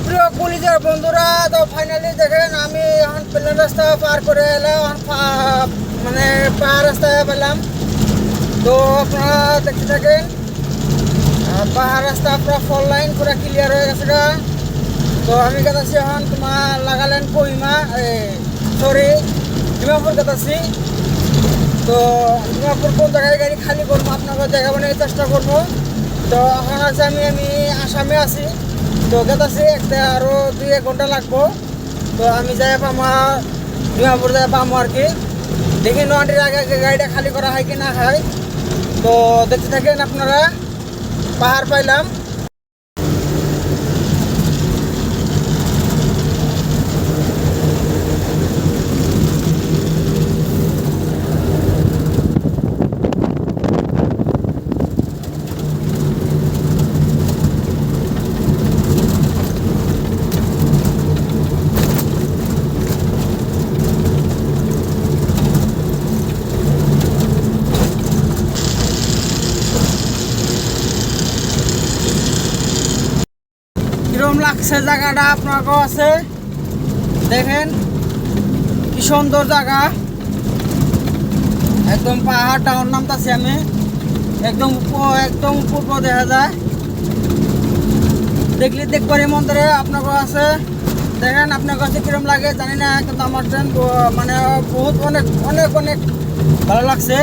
প্রিয় কলিজার বন্ধুরা, তো ফাইনালি দেখেন আমি এখন প্লেন রাস্তা পার করে এলাম, মানে পাহাড় রাস্তায় পেলাম। তো আপনারা দেখতে থাকেন, পাহাড় রাস্তা পুরো ফল লাইন পুরো ক্লিয়ার হয়ে গেছে গা। তো আমি কাটাচ্ছি এখন তোমার লাগালেন কহিমা, সরি ডিমাপুর কাটাচ্ছি। তো ডিমাপুর কোন জায়গায় গাড়ি খালি করবো আপনাকে দেখাবো না চেষ্টা করবো। তো এখন আছে আমি আসামে আছি। তো গেতাছি একটা আরও 2-1 ঘন্টা লাগবো। তো আমি যাই পামা ডিমাপুর যাই পামো আর কি। দেখি নয়টির আগে গাড়িটা খালি করা হয় কি না হয়। তো দেখতে থাকেন আপনারা, পাহাড় পাইলাম। কিরম লাগছে জায়গাটা আপনাকেও আছে, দেখেন কি সুন্দর জায়গা। একদম পাহাড় ডাউন নামতাছি আমি, একদম একদম উপর দেখা যায়। দেখলে দেখবারই মন্দিরে আপনাকেও আছে, দেখেন আপনার কাছে কিরম লাগে জানি না, কিন্তু আমার ট্রেন মানে বহুত অনেক অনেক অনেক ভালো লাগছে।